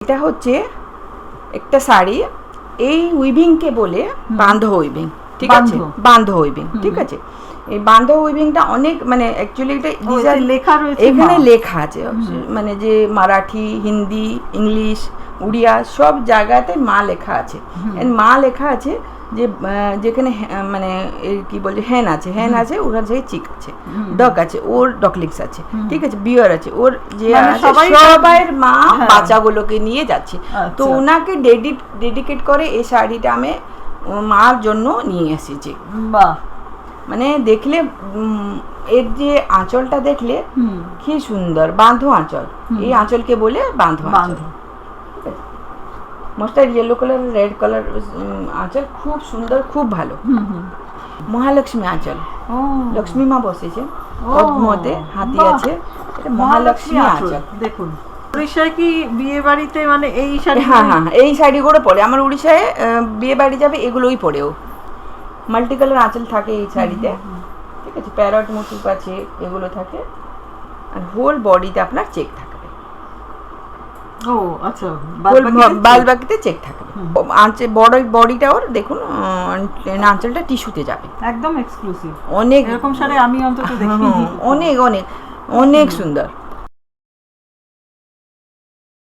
এটা হচ্ছে একটা শাড়ি, এই উইভিংকে বলে বান্ধ উইভিং, ঠিক আছে, বান্ধ উইভিং, ঠিক আছে। এই বান্ধ উইভিংটা অনেক মানে অ্যাকচুয়ালি এটা লেখা রয়েছে, এখানে লেখা আছে, মানে যে মারাঠি, হিন্দি, ইংলিশ, উড়িয়া সব জায়গাতে মা লেখা আছে। মা লেখা আছে যে যেখানে মানে কি বলছে হ্যান আছে, হ্যান আছে, ওখান থেকে চিক আছে, ডক আছে, ওর ডকলিংস আছে, ঠিক আছে, বিয়ার আছে, ওর যে সবাই মা বাচ্চাগুলোকে নিয়ে যাচ্ছে। তো ওনাকে ডেডিকেট করে এই শাড়িটা আমি মার জন্য নিয়ে এসেছি। বাহ, মানে দেখলে এর যে আঁচলটা দেখলে কি সুন্দর, বাঁধো আঁচল, এই আঁচলকে বলে বাঁধো আঁচল। Mustard yellow colour, red colour আঁচল, খুব সুন্দর, খুব ভালো। মহালক্ষ্মী আঁচল, লক্ষ্মী মা বসেছে, পদ্মতে হাতি আছে, এটা মহালক্ষ্মী আঁচল। দেখুন উড়িষ্যায় কি বিয়ে বাড়িতে মানে এই শাড়ি? হ্যাঁ হ্যাঁ, এই শাড়িগুলো পরে আমার উড়িষ্যায় বিয়ে বাড়ি যাবে এগুলোই পরেও। মাল্টি কালার আঁচল থাকে এই শাড়িতে, ঠিক আছে, প্যারট মোটিভ আছে, এগুলো থাকে, আর হোল বডিতে আপনার চেক থাকবে। ও আচ্ছা, বালবাকিতে চেক থাকবে। বডিটা ওর দেখুন, আঁচলটা টিস্যুতে যাবে, একদম এক্সক্লুসিভ। অনেক এরকম শাড়ি আমি অন্তত দেখিনি। অনেক অনেক অনেক সুন্দর।